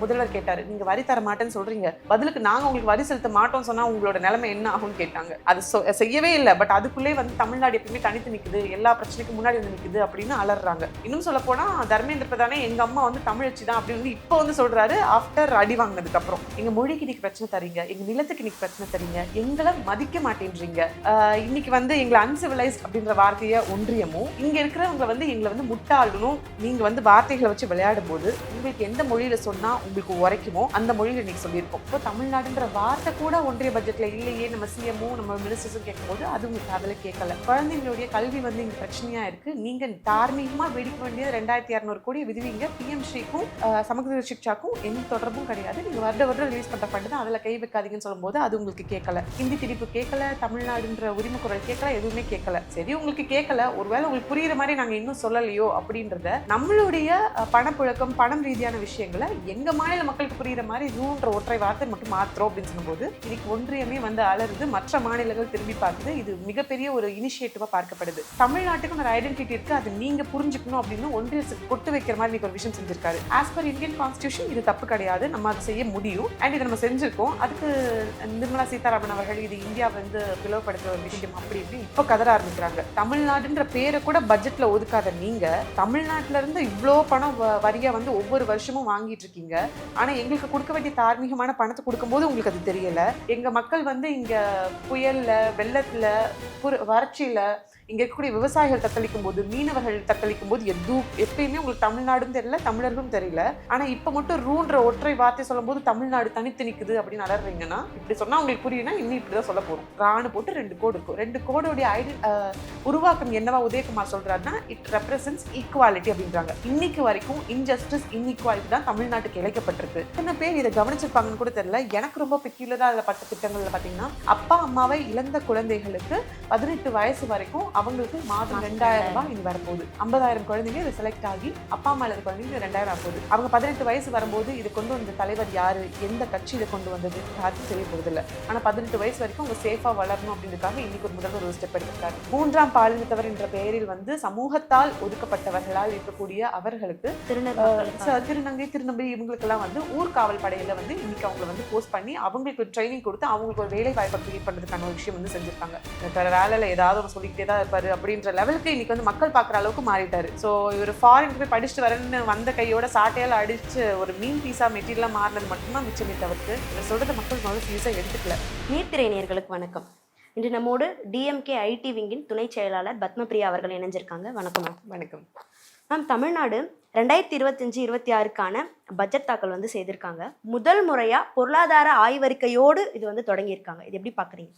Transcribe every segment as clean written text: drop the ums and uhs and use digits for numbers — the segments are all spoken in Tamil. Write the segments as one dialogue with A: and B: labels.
A: முதல்வர் கேட்டாரு, நீங்க வரி தர மாட்டேன்னு சொல்றீங்க, பதிலுக்கு நாங்க உங்களுக்கு வரி செலுத்த மாட்டோம் சொன்னா உங்களோட நிலைமை என்ன ஆகும்னு கேட்டாங்க. அது செய்யவே இல்லை. பட் அதுக்குள்ளே வந்து தமிழ்நாடு எப்பவுமே தனித்து நிக்குது, எல்லா பிரச்சனைக்கும் முன்னாடி வந்து நிக்குது அப்படின்னு அலறாங்க. இன்னும் சொல்ல போனா தர்மேந்திர பிரதானே எங்க அம்மா வந்து தமிழச்சி தான் அப்படின்னு இப்போ வந்து சொல்றாரு. ஆஃப்டர் அடி வாங்கினதுக்கு அப்புறம் எங்க மொழிக்கு இன்னைக்கு பிரச்சனை தரீங்க, எங்க நிலத்துக்கு இன்னைக்கு பிரச்சனை தரீங்க, எங்களை மதிக்க மாட்டேன்றீங்க, இன்னைக்கு வந்து எங்களை அன்சிவிலைஸ்ட் அப்படின்ற வார்த்தையை ஒன்றியமும் இங்க இருக்கிறவங்க வந்து எங்களை வந்து முட்டாளணும் நீங்க வந்து வார்த்தைகளை வச்சு விளையாடும் போது உங்களுக்கு எந்த மொழியில சொன்னா உங்களுக்கு உரைக்குமோ அந்த மொழியில இன்னைக்கு சொல்லியிருக்கோம். இப்போ தமிழ்நாடுன்ற வார்த்தை கூட ஒன்றிய பட்ஜெட்ல இல்லையே. நம்ம சிஎம்மும் நம்ம மினிஸ்டர்ஸும் கேட்கும்போது அது உங்களுக்கு அதுல கேட்கல. குழந்தைங்களுடைய கல்வி வந்து இங்க பிரச்சனையா இருக்கு. நீங்க தார்மீகமா வெடிக்க வேண்டியது 2200 கோடி விடுவீங்க. பிஎம் ஸ்ரீக்கும் சமூக சிக்ஷாக்கும் எந்த தொடர்பும் கிடையாது. நீங்க வருடம் ரிலீஸ் பண்ற ஃபண்ட் தான், அதுல கை வைக்காதீங்கன்னு சொல்லும்போது அது உங்களுக்கு கேட்கல. ஹிந்தி திணிப்பு கேட்கல, தமிழ்நாடுன்ற உரிமை குரல் கேட்கல, எதுவுமே கேட்கல. சரி, உங்களுக்கு கேட்கல, ஒருவேளை உங்களுக்கு புரியுற மாதிரி நாங்க இன்னும் சொல்லலையோ அப்படின்றத நம்மளுடைய பணப்புழக்கம் பணம் ரீதியான விஷயங்களை எங்க மாநில மக்களுக்கு புரியுற மாதிரி ரூன்ற ஒற்றை வார்த்தை மட்டும் மாத்திரம் அப்படின்னு சொல்லும்போது இன்னைக்கு ஒன்றியமே வந்து அலருது. மற்ற மாநிலங்கள் திரும்பி பார்க்குது. இது மிகப்பெரிய ஒரு இனிஷியேட்டிவா பார்க்கப்படுது. தமிழ்நாட்டுக்கு ஒரு ஐடென்டிட்டி இருக்கு, அது நீங்க புரிஞ்சுக்கணும் அப்படின்னு ஒன்றியத்துக்கு பொட்டு வைக்கிற மாதிரி ஒரு விஷயம் செஞ்சிருக்காரு. ஆஸ் பர் இந்தியன் கான்ஸ்டிடியூஷன் இது தப்பு கிடையாது, நம்ம அதை செய்ய முடியும் அண்ட் இதை நம்ம செஞ்சிருக்கோம். அதுக்கு நிர்மலா சீதாராமன் அவர்கள் இது இந்தியா வந்து பிளவுபடுத்துற ஒரு விஷயம் அப்படி இப்படி இப்போ கதற ஆரம்பிக்கிறாங்க. தமிழ்நாடுன்ற பேரை கூட பட்ஜெட்ல ஒதுக்காத நீங்க தமிழ்நாட்டுல இருந்து இவ்வளோ பணம் வரியா வந்து ஒவ்வொரு வருஷமும் வாங்கிட்டு இருக்கீங்க. ஆனா எங்களுக்கு கொடுக்க வேண்டிய தார்மீகமான பணத்தை கொடுக்கும்போது உங்களுக்கு அது தெரியல. எங்க மக்கள் வந்து இங்க புயல்ல வெள்ளத்துல வறட்சியில இங்க இருக்கக்கூடிய விவசாயிகள் தத்தளிக்கும் போது மீனவர்கள் தத்தளிக்கும் போது எப்பயுமே உங்களுக்கு தமிழ்நாடும் தெரியல, தமிழர்களும் தெரியல. ஆனா இப்ப மட்டும் ரூன்ற ஒற்றை வார்த்தை சொல்லும் போது தமிழ்நாடு தனித்து நிக்குது அப்படின்னு அலறீங்கன்னா இப்படி சொன்னா உங்களுக்கு புரியும்னா இன்னும் இப்படிதான் சொல்ல போறோம். ராணு போட்டு 2 கோடு இருக்கும். 2 கோடோடைய உருவாக்கம் என்னவா உதயகுமார் சொல்றாருன்னா இட் ரெப்ரசன்ட்ஸ் ஈக்குவாலிட்டி அப்படின்றாங்க. இன்னைக்கு வரைக்கும் இன்ஜஸ்டிஸ் இன்இக்வாலிட்டி தான் தமிழ்நாட்டுக்கு இழைக்கப்பட்டிருக்கு. எத்தனை பேர் இதை கவனிச்சிருப்பாங்கன்னு கூட தெரியல. எனக்கு ரொம்ப பெக்யூலரா அதில் பட்ட திட்டங்கள்ல பாத்தீங்கன்னா அப்பா அம்மாவை இழந்த குழந்தைகளுக்கு 18 வயசு வரைக்கும் அவங்களுக்கு மாதம் 2000 ரூபாய் இது வரப்போகுது. 50,000 குழந்தைங்க இதை செலக்ட் ஆகி அப்பா அம்மா இல்லாத குழந்தைங்க 2000 ஆகுது. அவங்க 18 வயசு வரும்போது இது கொண்டு வந்த தலைவர் யாரு, எந்த கட்சி இதை கொண்டு வந்தது யாருக்கும் தெரிய போகுதில்லை. ஆனா 18 வயசு வரைக்கும் அவங்க சேஃபா வளரணும் அப்படின்றதுக்காக இன்னைக்கு ஒரு முதல்வர் ஒரு ஸ்டெப் எடுத்திருக்காரு. 3ஆம் பாலினத்தவர் என்ற பெயரில் வந்து சமூகத்தால் ஒதுக்கப்பட்டவர்களால் இருக்கக்கூடிய அவர்களுக்கு திருநங்கை திருநம்பி இவங்களுக்கெல்லாம் வந்து ஊர்காவல் படையில வந்து இன்னைக்கு அவங்களை வந்து போஸ்ட் பண்ணி அவங்களுக்கு ஒரு ட்ரைனிங் கொடுத்து அவங்களுக்கு ஒரு வேலை வாய்ப்பை கிரியேட் பண்றதுக்கான ஒரு விஷயம் வந்து செஞ்சிருக்காங்க. வேலையில ஏதாவது ஒரு சொல்லிக்கிட்டே தான் இருப்பாரு அப்படின்ற லெவலுக்கு இன்னைக்கு வந்து மக்கள் பார்க்குற அளவுக்கு மாறிட்டாரு. ஸோ இவர் ஃபாரின் போய் படிச்சுட்டு வரேன்னு வந்த கையோட சாட்டையால் அடிச்சு ஒரு மீன் பீஸா மெட்டீரியலாக மாறினது மட்டும்தான் மிச்சமே தவிர்த்து இவர் சொல்றதை மக்கள் முதல்ல சீரியஸாக எடுத்துக்கல.
B: நீர்த்திரை நேயர்களுக்கு வணக்கம். இன்று நம்மோடு டிஎம்கே ஐடி விங்கின் துணை செயலாளர் பத்மபிரியா அவர்கள் இணைஞ்சிருக்காங்க. வணக்கம் மேம்.
A: வணக்கம்
B: மேம். தமிழ்நாடு 2025-26க்கான பட்ஜெட் தாக்கல் வந்து செய்திருக்காங்க. முதல் முறையா பொருளாதார ஆய்வறிக்கையோடு இது வந்து தொடங்கியிருக்காங்க. இது எப்படி பாக்குறீங்க?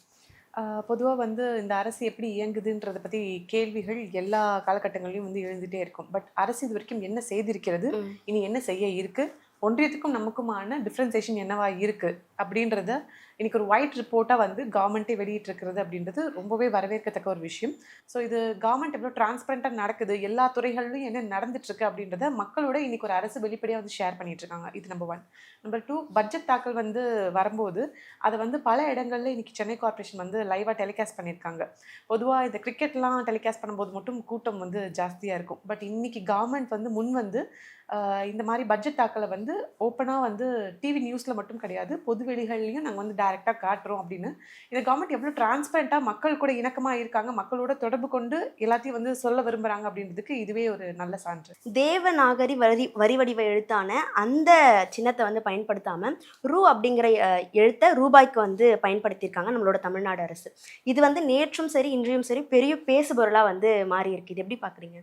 A: பொதுவாக வந்து இந்த அரசு எப்படி இயங்குதுன்றதை பற்றி கேள்விகள் எல்லா காலகட்டங்களையும் வந்து எழுந்துகிட்டே இருக்கும். பட் அரசு இது வரைக்கும் என்ன செய்திருக்கிறது, இனி என்ன செய்ய இருக்கு, ஒன்றியத்துக்கும் நமக்குமான டிஃப்ரென்சேஷன் என்னவா இருக்கு அப்படின்றத இன்னைக்கு ஒரு ஒயிட் ரிப்போர்ட்டாக வந்து கவர்மெண்ட்டே வெளியிட்டிருக்கிறது அப்படின்றது ரொம்பவே வரவேற்கத்தக்க ஒரு விஷயம். ஸோ இது கவர்மெண்ட் எவ்வளோ டிரான்ஸ்பரண்டாக நடக்குது, எல்லா துறைகள்லையும் என்ன நடந்துட்டுருக்கு அப்படின்றத மக்களோட இன்னைக்கு ஒரு அரசு வெளிப்படையாக வந்து ஷேர் பண்ணிட்டு இருக்காங்க. இது நம்பர் 1. நம்பர் 2, பட்ஜெட் தாக்கல் வந்து வரும்போது அதை வந்து பல இடங்கள்ல இன்னைக்கு சென்னை கார்பரேஷன் வந்து லைவாக டெலிகாஸ்ட் பண்ணியிருக்காங்க. பொதுவாக இந்த கிரிக்கெட்லாம் டெலிகாஸ்ட் பண்ணும்போது மட்டும் கூட்டம் வந்து ஜாஸ்தியாக இருக்கும். பட் இன்னைக்கு கவர்மெண்ட் வந்து முன் வந்து இந்த மாதிரி பட்ஜெட் தாக்கலை வந்து ஓப்பனாக வந்து டிவி நியூஸில் மட்டும் கிடையாது, பொதுவெளிகள்லையும் நாங்கள் வந்து டைரெக்டாக காட்டுறோம் அப்படின்னு இந்த கவர்மெண்ட் எவ்வளோ டிரான்ஸ்பரண்ட்டாக மக்கள் கூட இணக்கமாக இருக்காங்க, மக்களோட தொடர்பு கொண்டு எல்லாத்தையும் வந்து சொல்ல விரும்புகிறாங்க அப்படின்றதுக்கு இதுவே ஒரு நல்ல சான்று.
B: தேவநாகரி வரி வடிவ எழுத்தான அந்த சின்னத்தை வந்து பயன்படுத்தாமல் ரூ அப்படிங்கிற எழுத்தை ரூபாய்க்கு வந்து பயன்படுத்தியிருக்காங்க நம்மளோட தமிழ்நாடு அரசு. இது வந்து நேற்றும் சரி இன்றையும் சரி பெரிய பேசுபொருளாக வந்து மாறி இருக்கு. இது எப்படி பார்க்குறீங்க?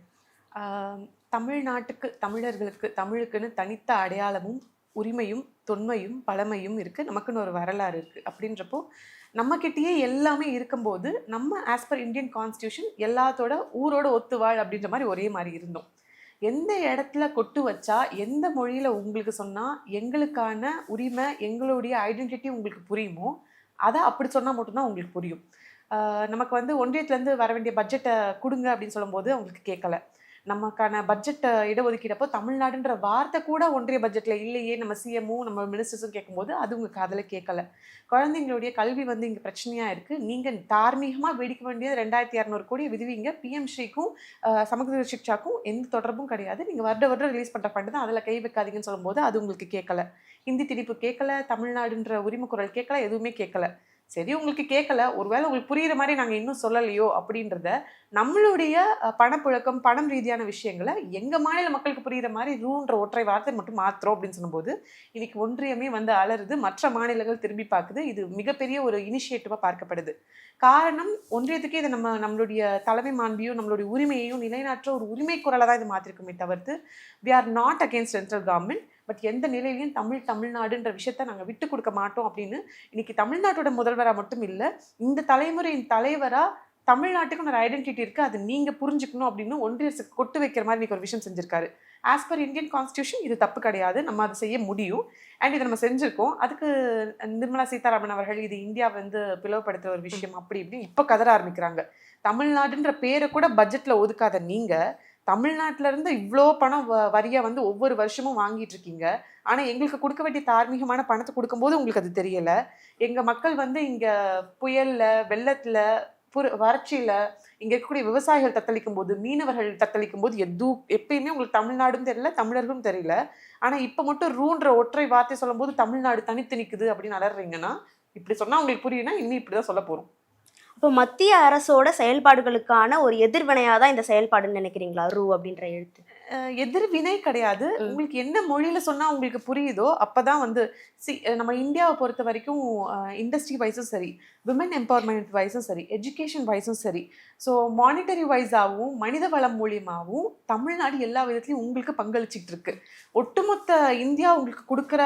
A: தமிழ்நாட்டுக்கு தமிழர்களுக்கு தமிழுக்குன்னு தனித்த அடையாளமும் உரிமையும் தொன்மையும் பழமையும் இருக்குது, நமக்குன்னு ஒரு வரலாறு இருக்குது. அப்படின்றப்போ நம்மக்கிட்டேயே எல்லாமே இருக்கும்போது நம்ம ஆஸ் பர் இந்தியன் கான்ஸ்டியூஷன் எல்லாத்தோட ஊரோட ஒத்துவாழ் அப்படின்ற மாதிரி ஒரே மாதிரி இருந்தோம். எந்த இடத்துல கொட்டு வச்சா எந்த மொழியில் உங்களுக்கு சொன்னால் எங்களுக்கான உரிமை எங்களுடைய ஐடென்டிட்டி உங்களுக்கு புரியுமோ அதை அப்படி சொன்னால் மட்டும்தான் உங்களுக்கு புரியும். நமக்கு வந்து ஒன்றியத்துலேருந்து வர வேண்டிய பட்ஜெட்டை கொடுங்க அப்படின்னு சொல்லும்போது அவங்களுக்கு கேட்கல. நமக்கான பட்ஜெட் இடஒதுக்கீடப்போ தமிழ்நாடுன்ற வார்த்தை கூட ஒன்றிய பட்ஜெட்ல இல்லையே, நம்ம சிஎம்மும் நம்ம மினிஸ்டர்ஸும் கேட்கும்போது அது உங்க காதுல கேட்கல. குழந்தைங்களுடைய கல்வி வந்து இங்க பிரச்சனையா இருக்கு. நீங்க தார்மீகமா வெடிக்க வேண்டியது 2200 கோடி விடுவீங்க. பிஎம் ஸ்ரீக்கும் சமூக சிக்ஷாக்கும் எந்த தொடர்பும் கிடையாது. நீங்க வருடம் ரிலீஸ் பண்ற ஃபண்ட் தான், அதுல கை வைக்காதீங்கன்னு சொல்லும்போது அது உங்களுக்கு கேட்கல. ஹிந்தி திணிப்பு கேட்கல, தமிழ்நாடுன்ற உரிமை குரல் கேட்கல, எதுவுமே கேட்கல. சரி, உங்களுக்கு கேட்கல, ஒருவேளை உங்களுக்கு புரியுற மாதிரி நாங்க இன்னும் சொல்லலையோ அப்படின்றத நம்மளுடைய பணப்புழக்கம், பணம் ரீதியான விஷயங்களை எங்க மாநில மக்களுக்கு புரியுற மாதிரி ரூன்ற ஒற்றை வார்த்தை மட்டும் மாத்திரம் அப்படின்னு சொல்லும்போது இன்னைக்கு ஒன்றியமே வந்து அலறுது, மற்ற மாநிலங்கள் திரும்பி பார்க்குது. இது மிகப்பெரிய ஒரு இனிஷியேட்டிவா பார்க்கப்படுது. காரணம், ஒன்றியத்துக்கு இது நம்மளுடைய தலைமை மாண்பையும் நம்மளுடைய உரிமையையும் நிலைநாற்ற ஒரு உரிமை குரலை தான் இது மாற்றிருக்குமே தவிர்த்து we are not against central government. But எந்த நிலையிலையும் தமிழ்நாடுன்ற விஷயத்த நாங்கள் விட்டு கொடுக்க மாட்டோம் அப்படின்னு இன்னைக்கு தமிழ்நாட்டோட முதல்வராக மட்டும் இல்லை, இந்த தலைமுறையின் தலைவரா தமிழ்நாட்டுக்கு ஒரு ஐடென்டிட்டி இருக்கு, அது நீங்க புரிஞ்சுக்கணும் அப்படின்னு ஒன்றிய அரசுக்கு கொட்டு வைக்கிற மாதிரி இன்னைக்கு ஒரு விஷயம் செஞ்சிருக்காரு. ஆஸ் பர் இந்தியன் கான்ஸ்டியூஷன் இது தப்பு கிடையாது, நம்ம அதை செய்ய முடியும். அண்ட் இதை நம்ம செஞ்சிருக்கோம். அதுக்கு நிர்மலா சீதாராமன் அவர்கள் இது இந்தியா வந்து பிளவுபடுத்துற ஒரு விஷயம் அப்படி இப்படி இப்போ கதற ஆரம்பிக்கிறாங்க. தமிழ்நாடுன்ற பேரை கூட பட்ஜெட்ல ஒதுக்காத நீங்க தமிழ்நாட்டில இருந்து இவ்வளோ பணம் வரியா வந்து ஒவ்வொரு வருஷமும் வாங்கிட்டு இருக்கீங்க. ஆனா எங்களுக்கு கொடுக்க வேண்டிய தார்மீகமான பணத்தை கொடுக்கும்போது உங்களுக்கு அது தெரியல. எங்க மக்கள் வந்து இங்க புயல்ல, வெள்ளத்துல, வறட்சியில இங்க இருக்கக்கூடிய விவசாயிகள் தத்தளிக்கும் போது, மீனவர்கள் தத்தளிக்கும் போது எப்பயுமே உங்களுக்கு தமிழ்நாடும் தெரியல, தமிழர்களும் தெரியல. ஆனா இப்ப மட்டும் ரூன்ற ஒற்றை வார்த்தை சொல்லும் போது தமிழ்நாடு தனித்து நிக்குது அப்படின்னு அலறீங்கன்னா, இப்படி சொன்னா உங்களுக்கு புரியும்னா இன்னும் இப்படிதான் சொல்ல போறோம்.
B: இப்போ மத்திய அரசோட செயல்பாடுகளுக்கான ஒரு எதிர்வினையா தான் இந்த செயல்பாடுன்னு நினைக்கிறீங்களா ரூ அப்படின்ற எழுத்து?
A: எதிர்வினை கிடையாது. உங்களுக்கு என்ன மொழியில சொன்னா உங்களுக்கு புரியுதோ அப்பதான் வந்து நம்ம இந்தியாவை பொறுத்த வரைக்கும் இண்டஸ்ட்ரி வைஸும் சரி, விமன் எம்பவர்மெண்ட் வைஸும் சரி, எஜுகேஷன் வைஸும் சரி, ஸோ மானிட்டரி வைஸாகவும் மனித வளம் மூலியமாகவும் தமிழ்நாடு எல்லா விதத்துலையும் உங்களுக்கு பங்களிச்சிட்டு இருக்கு. ஒட்டுமொத்த இந்தியா உங்களுக்கு கொடுக்குற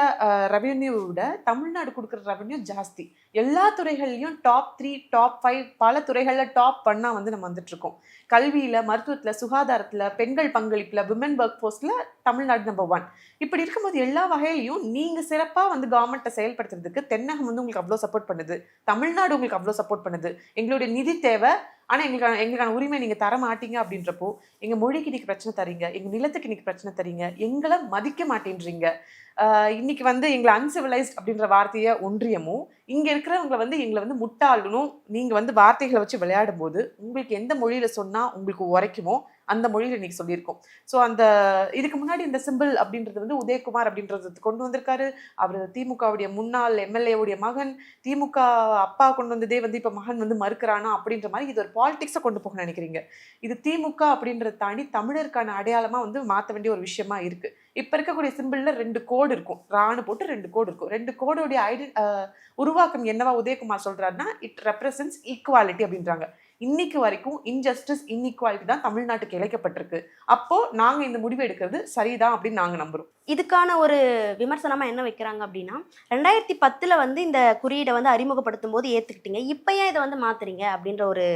A: ரெவென்யூவை விட தமிழ்நாடு கொடுக்குற ரெவென்யூ ஜாஸ்தி. எல்லா துறைகள்லையும் டாப் 3, டாப் 5 பல துறைகளில் டாப் பண்ணா வந்து நம்ம வந்துட்டு இருக்கோம். கல்வியில, மருத்துவத்துல, சுகாதாரத்துல, பெண்கள் பங்களிப்புல, விமன் ஒர்க் ஃபோர்ஸ்ல தமிழ்நாடு நம்பர் 1. இப்படி இருக்கும்போது எல்லா வகையிலையும் நீங்க சிறப்பா வந்து கவர்மெண்ட்டை செயல்படுத்துறதுக்கு தென்னகம் வந்து உங்களுக்கு அவ்வளோ சப்போர்ட் பண்ணுது, தமிழ்நாடு உங்களுக்கு அவ்வளோ சப்போர்ட் பண்ணுது. எங்களுடைய நிதி தேவை, ஆனா எங்களுக்கான உரிமை நீங்க தர மாட்டீங்க அப்படின்றப்போ எங்க மொழிக்கு இன்னைக்கு பிரச்சனை தரீங்க, எங்க நிலத்துக்கு இன்னைக்கு பிரச்சனை தரீங்க, எங்களை மதிக்க மாட்டேன்றீங்க. இன்னைக்கு வந்து எங்களை அன்சிவிலைஸ்ட் அப்படின்ற வார்த்தையை ஒன்றியமும் இங்க இருக்கிறவங்களை வந்து எங்களை வந்து முட்டாளனும் நீங்க வந்து வார்த்தைகளை வச்சு விளையாடும் போது உங்களுக்கு எந்த மொழியில சொன்னா உங்களுக்கு உரைக்குமோ அந்த மொழியில இன்னைக்கு சொல்லியிருக்கோம். ஸோ அந்த இதுக்கு முன்னாடி இந்த சிம்பிள் அப்படின்றது வந்து உதயகுமார் அப்படின்றது கொண்டு வந்திருக்காரு. அவர் திமுகவுடைய முன்னாள் எம்எல்ஏவுடைய மகன், திமுக அப்பா கொண்டு வந்ததே வந்து இப்ப மகன் வந்து மறுக்கிறானா அப்படின்ற மாதிரி இது ஒரு பாலிடிக்ஸை கொண்டு போக நினைக்கிறீங்க. இது திமுக அப்படின்றத தாண்டி தமிழருக்கான அடையாளமா வந்து மாற்ற வேண்டிய ஒரு விஷயமா இருக்கு. இப்ப இருக்கக்கூடிய சிம்பிள்ல 2 கோடு இருக்கும், ராணு போட்டு 2 கோடு இருக்கும். 2 கோடோடைய உருவாக்கம் என்னவா உதயகுமார் சொல்றாருன்னா, இட் ரெப்ரசன்ஸ் ஈக்குவாலிட்டி அப்படின்றாங்க. இன்னைக்கு வரைக்கும் இன்ஜஸ்டிஸ், இன்இக்வாலிட்டி தான் தமிழ்நாட்டுக்கு இழைக்கப்பட்டிருக்கு. அப்போ நாங்க இந்த முடிவு எடுக்கிறது சரிதான் அப்படின்னு நாங்க நம்புறோம்.
B: இதுக்கான ஒரு விமர்சனமா என்ன வைக்கிறாங்க அப்படின்னா, 2010 வந்து இந்த குறியீடை வந்து அறிமுகப்படுத்தும் போது ஏத்துக்கிட்டீங்க, இப்ப ஏன் இதை வந்து மாத்துறீங்க அப்படின்ற ஒரு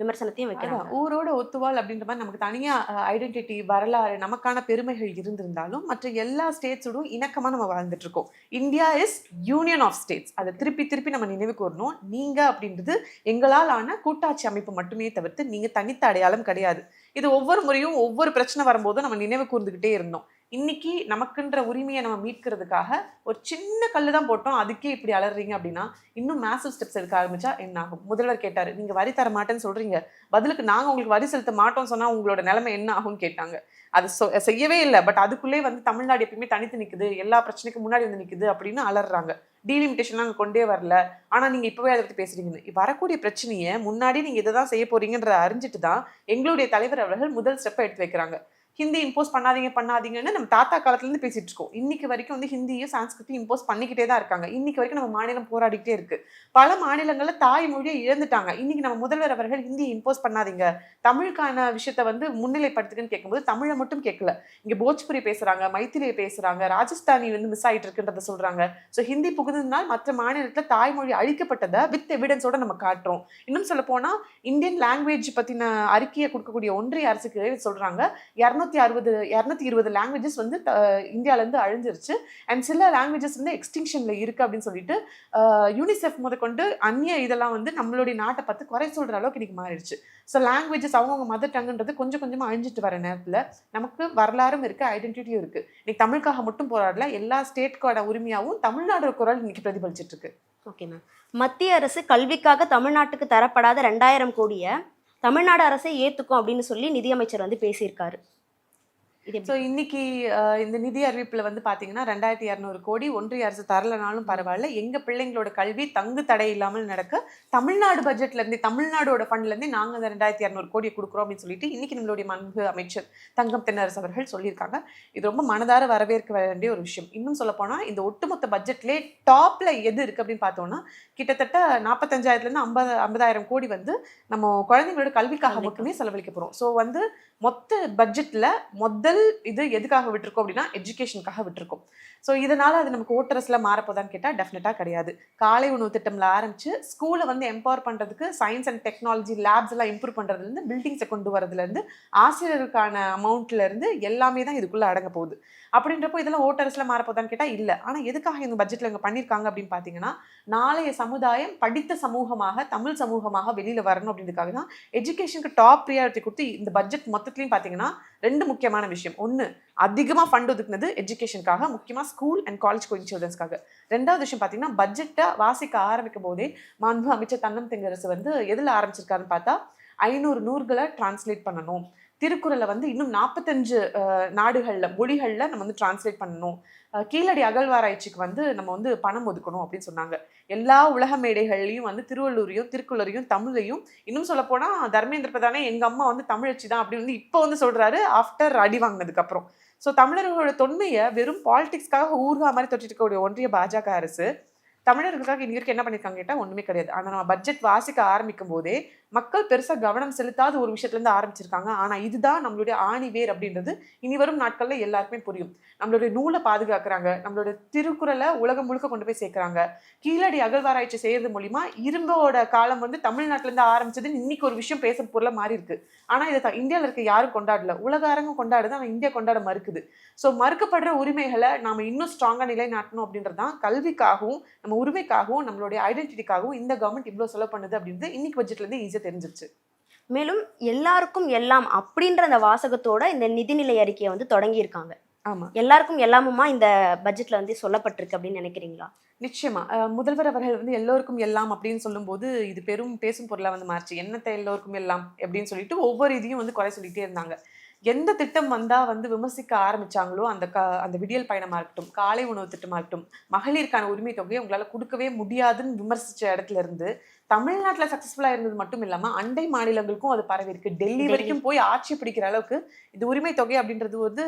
B: விமர்சனத்தையும் வைக்கிறாங்க.
A: ஊரோட ஒத்துவாள் அப்படின்ற மாதிரி நமக்கு தனியா ஐடென்டிட்டி, வரலாறு, நமக்கான பெருமைகள் இருந்திருந்தாலும் மற்ற எல்லா ஸ்டேட்ஸோடும் இணக்கமா நம்ம வாழ்ந்துட்டு இருக்கோம். India is union of states. அதை திருப்பி திருப்பி நம்ம நினைவு கூறணும். நீங்க அப்படின்றது எங்களால் ஆன கூட்டாட்சி அமைப்பு மட்டுமே தவிர்த்து நீங்க தனித்த அடையாளம் கிடையாது. இது ஒவ்வொரு முறையும் ஒவ்வொரு பிரச்சனை வரும்போதும் நம்ம நினைவு கூர்ந்துகிட்டே இருந்தோம். இன்னைக்கு நமக்குன்ற உரிமையை நம்ம மீட்கிறதுக்காக ஒரு சின்ன கல்லு தான் போட்டோம், அதுக்கே இப்படி அலறீங்க அப்படின்னா இன்னும் மேசிவ் ஸ்டெப்ஸ் எடுக்க ஆரம்பிச்சா என்ன ஆகும்? முதல்வர் கேட்டாரு, நீங்க வரி தர மாட்டேன்னு சொல்றீங்க, பதிலுக்கு நாங்க உங்களுக்கு வரி செலுத்த மாட்டோம் சொன்னா உங்களோட நிலைமை என்ன ஆகும்னு கேட்டாங்க. அது செய்யவே இல்லை. பட் அதுக்குள்ளே வந்து தமிழ்நாடு எப்பயுமே தனித்து நிக்குது, எல்லா பிரச்சனைக்கும் முன்னாடி வந்து நிக்குது அப்படின்னு அலறாங்க. டீலிமிட்டேஷன் நாங்கள் கொண்டே வரல, ஆனா நீங்க இப்பவே அதை பத்தி பேசுறீங்கன்னு. வரக்கூடிய பிரச்சனையை முன்னாடி நீங்க இதை தான் செய்ய போறீங்கன்ற அறிஞ்சிட்டு தான் எங்களுடைய தலைவர் அவர்கள் முதல் ஸ்டெப்பை எடுத்து வைக்கிறாங்க. ஹிந்தி இம்போஸ் பண்ணாதீங்கன்னு நம்ம தாத்தா காலத்துல இருந்து பேசிட்டு இருக்கோம். இன்னைக்கு வரைக்கும் வந்து ஹிந்தியும் சான்ஸ்கிரிட்டையும் இம்போஸ் பண்ணிக்கிட்டே தான் இருக்காங்க. இன்னைக்கு வரைக்கும் நம்ம மாநிலம் போராடிக்கிட்டே இருக்கு. பல மாநிலங்கள்ல தாய்மொழியை இழந்துட்டாங்க. இன்னைக்கு நம்ம முதல்வர் அவர்கள் ஹிந்தியை இம்போஸ் பண்ணாதீங்க, தமிழுக்கான விஷயத்த வந்து முன்னிலைப்படுத்துக்குன்னு கேட்கும்போது தமிழை மட்டும் கேட்கல, இங்க போஜ்புரி பேசுறாங்க, மைத்திலியை பேசுறாங்க, ராஜஸ்தானி வந்து மிஸ் ஆயிட்டு இருக்குன்றத சொல்றாங்க. ஸோ ஹிந்தி புகுந்ததுனால் மற்ற மாநிலத்துல தாய்மொழி அழிக்கப்பட்டதை வித் எவிடன்ஸோட நம்ம காட்டுறோம். இன்னும் சொல்ல போனா இந்தியன் லாங்குவேஜ் பத்தின அறிக்கையை கொடுக்கக்கூடிய ஒன்றிய அரசுக்கு சொல்றாங்க 200 220 லாங்குவேஜஸ் வந்து இந்தியால இருந்து அழிஞ்சிருச்சு. அண்ட் சில லாங்குவேஜஸ் வந்து எக்ஸ்டிங்ஷன்ல இருக்கு அப்படின்னு சொல்லிட்டு யூனிசெஃப் முதற்கொண்டு அந்நிய இதெல்லாம் வந்து நம்மளுடைய நாட்டை பார்த்து குறை சொல்ற அளவுக்கு இன்னைக்கு மாறிடுச்சு. ஸோ லாங்குவேஜஸ் அவங்கவுங்க மதர் டங்குன்றது கொஞ்சம் கொஞ்சமா அழிஞ்சிட்டு வர நேரத்துல நமக்கு வரலாறும் இருக்கு, ஐடென்டிட்டியும் இருக்கு. இன்னைக்கு தமிழுக்காக மட்டும் போராடல, எல்லா ஸ்டேட்கோட உரிமையாவும் தமிழ்நாடு குரல் இன்னைக்கு பிரதிபலிச்சிட்டு இருக்கு.
B: Okay ma'am. மத்திய அரசு கல்விக்காக தமிழ்நாட்டுக்கு தரப்படாத 2000 கோடியை தமிழ்நாடு அரசை ஏத்துக்கும் அப்படின்னு சொல்லி நிதியமைச்சர் வந்து பேசியிருக்காரு.
A: ஸோ இன்னைக்கு இந்த நிதி அறிவிப்புல வந்து பாத்தீங்கன்னா 2200 கோடி ஒன்றிய அரசு தரலனாலும் பரவாயில்ல, எங்க பிள்ளைங்களோட கல்வி தங்கு தடை இல்லாமல் நடக்க தமிழ்நாடு பட்ஜெட்ல இருந்து, தமிழ்நாடோட ஃபண்ட்ல இருந்து நாங்க அந்த 2200 கோடியை கொடுக்குறோம் அப்படின்னு சொல்லிட்டு இன்னைக்கு நம்மளுடைய மாண்பு அமைச்சர் தங்கம் தென்னரசு அவர்கள் சொல்லியிருக்காங்க. இது ரொம்ப மனதார வரவேற்க வேண்டிய ஒரு விஷயம். இன்னும் சொல்ல போனா இந்த ஒட்டுமொத்த பட்ஜெட்லேயே டாப்ல எது இருக்கு அப்படின்னு பார்த்தோம்னா கிட்டத்தட்ட 45,000 இருந்து 50,000 கோடி வந்து நம்ம குழந்தைங்களோட கல்விக்காக மட்டுமே செலவழிக்க போறோம். ஸோ வந்து மொத்த பட்ஜெட்ல முதல் இது எதுக்காக விட்டுருக்கோம் அப்படின்னா எஜுகேஷனுக்காக விட்டுருக்கோம். ஸோ இதனால அது நமக்கு ஓட்டரஸ்ல மாறப்போதான்னு கேட்டால் டெஃபினட்டா கிடையாது. காலை உணவு திட்டம்ல ஆரம்பிச்சு ஸ்கூலை வந்து எம்பவர் பண்றதுக்கு சயின்ஸ் அண்ட் டெக்னாலஜி லேப்ஸ் எல்லாம் இம்ப்ரூவ் பண்றதுல இருந்து பில்டிங்ஸை கொண்டு வரதுல இருந்து ஆசிரியருக்கான அமௌண்ட்ல இருந்து எல்லாமே தான் இதுக்குள்ள அடங்க போகுது. அப்படின்றப்போ இதெல்லாம் ஓட்டரஸ்ல மாறப்போதான்னு கேட்டா இல்லை. ஆனா எதுக்காக இந்த பட்ஜெட்ல இவங்க பண்ணியிருக்காங்க அப்படின்னு பாத்தீங்கன்னா நாளைய சமுதாயம் படித்த சமூகமாக, தமிழ் சமூகமாக வெளியில வரணும் அப்படின்றதுக்காக தான் எஜுகேஷனுக்கு டாப் ப்ரியாரிட்டி கொடுத்து இந்த பட்ஜெட் மொத்தத்திலையும் பாத்தீங்கன்னா 2 முக்கியமான விஷயம். ஒன்று, அதிகமாக ஃபண்ட் ஒதுக்குனது எஜுகேஷனுக்காக, முக்கியமாக ஸ்கூல் அண்ட் காலேஜ் கோயிங் சில்ட்ரன்ஸ்க்காக. 2வது விஷயம் பார்த்தீங்கன்னா பட்ஜெட்டை வாசிக்க ஆரம்பிக்கும் போதே மாண்பு அமைச்சர் தங்கம் தென்னரசு வந்து எதில் ஆரம்பிச்சிருக்காருன்னு பார்த்தா 500 நூல்களை டிரான்ஸ்லேட் பண்ணணும், திருக்குறளை வந்து இன்னும் 45 நாடுகள்ல மொழிகள்ல நம்ம வந்து டிரான்ஸ்லேட் பண்ணணும், கீழடி அகழ்வாராய்ச்சிக்கு வந்து நம்ம வந்து பணம் ஒதுக்கணும் அப்படின்னு சொன்னாங்க. எல்லா உலக மேடைகள்லையும் வந்து திருவள்ளூரையும் திருக்குறளையும் தமிழையும், இன்னும் சொல்ல போனா தர்மேந்திர பிரதானே எங்க அம்மா வந்து தமிழச்சி தான் அப்படின்னு வந்து இப்போ வந்து சொல்றாரு ஆஃப்டர் அடி வாங்கினதுக்கு அப்புறம். ஸோ தமிழர்களோட தொன்மையை வெறும் பாலிடிக்ஸ்க்காக ஊர்கா மாதிரி தொட்டிட்டு இருக்கக்கூடிய ஒன்றிய பாஜக அரசு தமிழர்களுக்காக இனி வரைக்கும் என்ன பண்ணியிருக்காங்க கேட்டால் ஒன்றுமே கிடையாது. ஆனால் நம்ம பட்ஜெட் வாசிக்க ஆரம்பிக்கும் போதே மக்கள் பெருசாக கவனம் செலுத்தாத ஒரு விஷயத்துலேருந்து ஆரம்பிச்சிருக்காங்க. ஆனால் இதுதான் நம்மளுடைய ஆணிவேர் அப்படின்றது இனி வரும் நாட்களில் எல்லாருக்குமே புரியும். நம்மளுடைய நூலை பாதுகாக்கிறாங்க, நம்மளுடைய திருக்குறளை உலகம் முழுக்க கொண்டு போய் சேர்க்குறாங்க, கீழடி அகழ்வாராய்ச்சி செய்யறது மூலிமா இரும்போட காலம் வந்து தமிழ்நாட்டிலேருந்து ஆரம்பிச்சதுன்னு இன்னைக்கு ஒரு விஷயம் பேசுற பொருளாக மாறி இருக்கு. ஆனால் இதை இந்தியாவில் இருக்க யாரும் கொண்டாடல, உலக அரங்கம் கொண்டாடுது, ஆனால் இந்தியா கொண்டாட மறுக்குது. ஸோ மறுக்கப்படுற உரிமைகளை நாம இன்னும் ஸ்ட்ராங்காக நிலைநாட்டணும் அப்படின்றது தான் கல்விக்காகவும் நம்ம உரிமைக்காகவும் நம்மளுடைய ஐடென்டிட்டிக்காகவும் இந்த கவர்மெண்ட் இவ்வளோ செலவு பண்ணுது அப்படின்றது இன்னைக்கு பட்ஜெட்லேருந்து ஈஸியாக தெரிஞ்சிருச்சு.
B: மேலும் எல்லாருக்கும் எல்லாம் அப்படின்ற அந்த வாசகத்தோட இந்த நிதிநிலை அறிக்கையை வந்து தொடங்கியிருக்காங்க.
A: ஆமா,
B: எல்லாருக்கும் எல்லாமுமா இந்த பட்ஜெட்ல வந்து சொல்லப்பட்டிருக்கு அப்படின்னு நினைக்கிறீங்களா?
A: நிச்சயமா. முதல்வர் அவர்கள் வந்து எல்லோருக்கும் எல்லாம் அப்படின்னு சொல்லும்போது இது பெரும் பேசும் பொருளா வந்து மாறிச்சு. என்னத்தை எல்லோருக்கும் எல்லாம் அப்படின்னு சொல்லிட்டு ஒவ்வொரு இதையும் வந்து குறை சொல்லிட்டே இருந்தாங்க. எந்த திட்டம் வந்தா வந்து விமர்சிக்க ஆரம்பிச்சாங்களோ அந்த விடியல் பயணமா இருக்கட்டும், காலை உணவு திட்டமா இருக்கட்டும், மகளிருக்கான உரிமை தொகையை உங்களால கொடுக்கவே முடியாதுன்னு விமர்சிச்ச இடத்துல இருந்து தமிழ்நாட்டில் சக்சஸ்ஃபுல்லா இருந்தது மட்டும் இல்லாம அண்டை மாநிலங்களுக்கும் அது பரவி இருக்கு. டெல்லி வரைக்கும் போய் ஆட்சி பிடிக்கிற அளவுக்கு இது உரிமை தொகை அப்படின்றது வந்து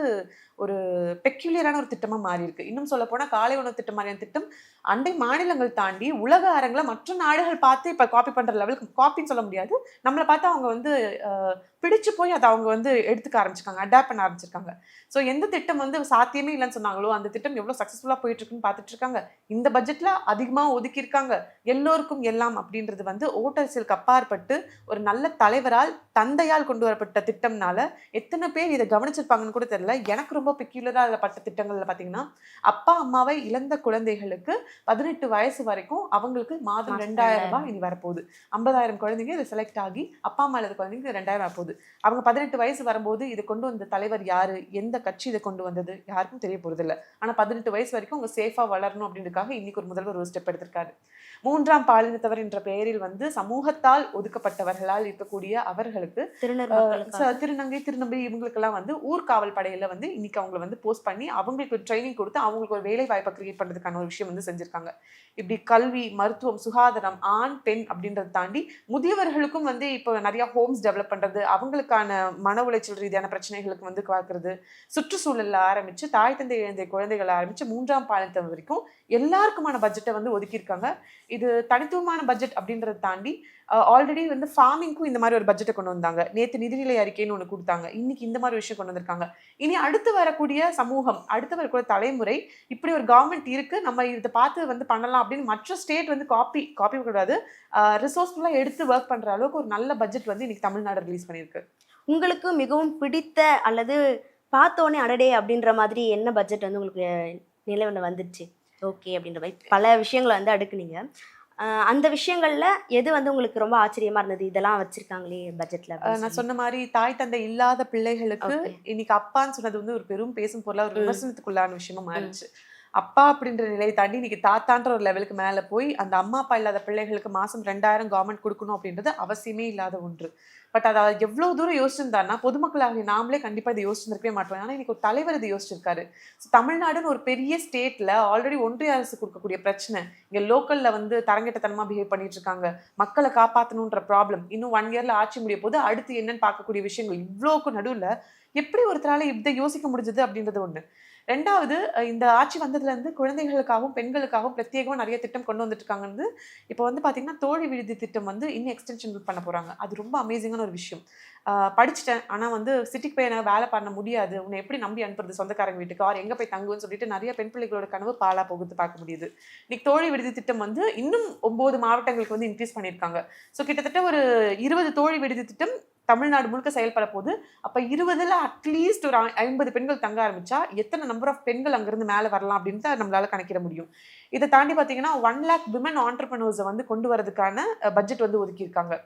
A: ஒரு பெக்யூலியரான ஒரு திட்டமா மாறி இருக்கு. இன்னும் சொல்ல போனா காலை உணவு திட்டம் மாதிரியான திட்டம் அண்டை மாநிலங்கள் தாண்டி உலக அரங்குல மற்ற நாடுகள் பார்த்து இப்ப காப்பி பண்ற லெவலுக்கு, காப்பின்னு சொல்ல முடியாது, நம்மளை பார்த்து அவங்க வந்து பிடிச்சு போய் அதை அவங்க வந்து எடுத்துக்க ஆரம்பிச்சிருக்காங்க, அடாப்ட் பண்ண ஆரம்பிச்சிருக்காங்க. ஸோ எந்த திட்டம் வந்து சாத்தியமே இல்லைன்னு சொன்னாங்களோ அந்த திட்டம் எவ்வளவு சக்சஸ்ஃபுல்லா போயிட்டு இருக்குன்னு பார்த்துட்டு இருக்காங்க. இந்த பட்ஜெட்ல அதிகமா ஒதுக்கி இருக்காங்க. எல்லோருக்கும் எல்லாம் அப்படின்றது வந்து ஓட்டரசியலுக்கு அப்பாற்பட்டு ஒரு நல்ல தலைவரால் தந்தையால் கொண்டு வரப்பட்ட திட்டம்னால எத்தனை பேர் இதை கவனிச்சிருப்பாங்கன்னு கூட தெரியல. எனக்கு ரொம்ப பெக்யூலரா அதில் பட்ட திட்டங்கள்ல பார்த்தீங்கன்னா அப்பா அம்மாவை இழந்த குழந்தைகளுக்கு 18 வயசு வரைக்கும் அவங்களுக்கு மாதம் 2000 ரூபாய் இனி வரப்போகுது. 50,000 குழந்தைங்க இதை செலக்ட் ஆகி அப்பா அம்மா இல்லாத குழந்தைங்க 2000 வரப்போகுது. அவங்க 18 வயசு வரும்போது இதை கொண்டு வந்த தலைவர் யாரு, எந்த கட்சி இதை கொண்டு வந்தது யாருக்கும் தெரிய போறது இல்லை. ஆனா 18 வயசு வரைக்கும் அவங்க சேஃபா வளரணும் அப்படின்றதுக்காக இன்னைக்கு ஒரு முதல்வர் ஒரு ஸ்டெப் எடுத்திருக்காரு. 3ஆம் பாலினத்தவர் என்ற பெயரில் வந்து சமூகத்தால் ஒதுக்கப்பட்டவர்களால் இருக்கக்கூடிய அவர்களுக்கு திருநங்கை திருநம்பி இவங்களுக்கெல்லாம் வந்து ஊர்காவல் படையில வந்து இன்னைக்கு அவங்களை வந்து போஸ்ட் பண்ணி அவங்களுக்கு ஒரு ட்ரைனிங் கொடுத்து அவங்களுக்கு ஒரு வேலை வாய்ப்பை கிரியேட் பண்றதுக்கான ஒரு விஷயம் வந்து செஞ்சிருக்காங்க. இப்படி கல்வி, மருத்துவம், சுகாதாரம், ஆண் பெண் அப்படின்றத தாண்டி முதியவர்களுக்கும் வந்து இப்போ நிறைய ஹோம்ஸ் டெவலப் பண்றது, அவங்களுக்கான மன உளைச்சல் ரீதியான பிரச்சனைகளுக்கு வந்து பார்க்கறது, சுற்றுச்சூழல்ல ஆரம்பிச்சு தாய் தந்தை இழந்த குழந்தைகள் ஆரம்பிச்சு 3ஆம் பாலினத்தவர் வரைக்கும் எல்லாருக்குமான பட்ஜெட்டை வந்து ஒதுக்கியிருக்காங்க. இது தனித்துவமான பட்ஜெட் அப்படின்றத தாண்டி ஆல்ரெடி வந்து ஃபார்மிங்க்கும் இந்த மாதிரி ஒரு பட்ஜெட்டை கொண்டு வந்தாங்க. நேற்று நிதிநிலை அறிக்கைன்னு ஒன்று கொடுத்தாங்க. இன்னைக்கு இந்த மாதிரி விஷயம் கொண்டு வந்திருக்காங்க. இனி அடுத்து வரக்கூடிய சமூகம், அடுத்து வரக்கூடிய தலைமுறை இப்படி ஒரு கவர்மெண்ட் இருக்கு, நம்ம இதை பார்த்து வந்து பண்ணலாம் அப்படின்னு மற்ற ஸ்டேட் வந்து காப்பி கூடாது, ரிசோர்ஸ்ஃபுல்லாக எடுத்து ஒர்க் பண்ற அளவுக்கு ஒரு நல்ல பட்ஜெட் வந்து இன்னைக்கு தமிழ்நாடு ரிலீஸ் பண்ணியிருக்கு.
B: உங்களுக்கு மிகவும் பிடித்த அல்லது பார்த்தோன்னே அடடே அப்படின்ற மாதிரி என்ன பட்ஜெட் வந்து உங்களுக்கு நிலவுல வந்துருச்சு ஓகே அப்படின்ற மாதிரி பல விஷயங்களை வந்து அடுக்குனீங்க. அந்த விஷயங்கள்ல எது வந்து உங்களுக்கு ரொம்ப ஆச்சரியமா இருந்தது? இதெல்லாம் வச்சிருக்காங்களே பட்ஜெட்ல அப்படின்னு
A: நான்
B: சொல்லி.
A: சொன்ன மாரி தாய் தந்தை இல்லாத பிள்ளைகளுக்கு
B: ஓகே.
A: இன்னைக்கு அப்பான்னு சொன்னது வந்து ஒரு பெரும் பேசும் பொருளா ஒரு
B: ம்.
A: விமர்சனத்துக்குள்ளான விஷயமா மாறிடுச்சு. அப்பா அப்படின்ற நிலையை தாண்டி இன்னைக்கு தாத்தான்ற ஒரு லெவலுக்கு மேல போய் அந்த அம்மா அப்பா இல்லாத பிள்ளைகளுக்கு மாசம் 2000 கவர்மெண்ட் கொடுக்கணும் அப்படின்றது அவசியமே இல்லாத ஒன்று. பட் அத எவ்வளவு தூரம் யோசிச்சிருந்தாருன்னா பொதுமக்களாகிய நாமளே கண்டிப்பா இதை யோசிச்சிருக்கவே மாட்டோம். ஆனா இன்னைக்கு ஒரு தலைவர் இதை யோசிச்சிருக்காரு. தமிழ்நாடுன்னு ஒரு பெரிய ஸ்டேட்ல ஆல்ரெடி ஒன்றிய அரசு கொடுக்கக்கூடிய பிரச்சனை, இங்க லோக்கல்ல வந்து தரங்கெட்டத்தனமா பிஹேவ் பண்ணிட்டு இருக்காங்க, மக்களை காப்பாத்தணும்ன்ற ப்ராப்ளம், இன்னும் 1 இயர்ல ஆட்சி முடிய போது அடுத்து என்னன்னு பார்க்கக்கூடிய விஷயங்கள், இவ்வளோக்கு நடுவுல எப்படி ஒருத்தரால இதை யோசிக்க முடிஞ்சது அப்படின்றது ஒண்ணு. 2வது இந்த ஆட்சி வந்ததுலேருந்து குழந்தைகளுக்காகவும், பெண்களுக்காகவும் பிரத்யேகமா நெறைய திட்டம் கொண்டு வந்துட்டு இருக்காங்கன்னு இப்போ வந்து பார்த்தீங்கன்னா, தோழி விடுதி திட்டம் வந்து இன்னும் எக்ஸ்டென்ஷன் பண்ண போறாங்க. அது ரொம்ப அமேசிங்கான ஒரு விஷயம். படிச்சுட்டேன். ஆனா வந்து சிட்டிக்கு போய் என்னால வேலை பண்ண முடியாது. உன்ன எப்படி நம்பி அனுப்புறது சொந்தக்காரங்க வீட்டுக்கு? ஆர் எங்க போய் தங்குவேன்னு சொல்லிட்டு நெறைய பெண் பிள்ளைகளோட கனவு பாழா போகுது பார்க்க முடியுது. இன்னைக்கு தோழி விடுதி திட்டம் வந்து இன்னும் 9 மாவட்டங்களுக்கு வந்து இன்க்ரீஸ் பண்ணியிருக்காங்க. ஸோ கிட்டத்தட்ட ஒரு 20 தோழி விடுதி திட்டம் தமிழ்நாடு முழுக்க செயல்பட போது. அப்ப 20ல அட்லீஸ்ட் ஒரு 50 பெண்கள் தங்க ஆரம்பிச்சா, எத்தன நம்பர் ஆஃப் பெண்கள் அங்கிருந்து மேல வரலாம் அப்படின்னு நம்மளால கணக்கிட முடியும். இத தாண்டி பார்த்தீங்கன்னா, 1,00,000 விமன் ஆன்டர்பிரினியர்ஸ வந்து கொண்டு வரதுக்கான பட்ஜெட் வந்து ஒதுக்கியிருக்காங்க.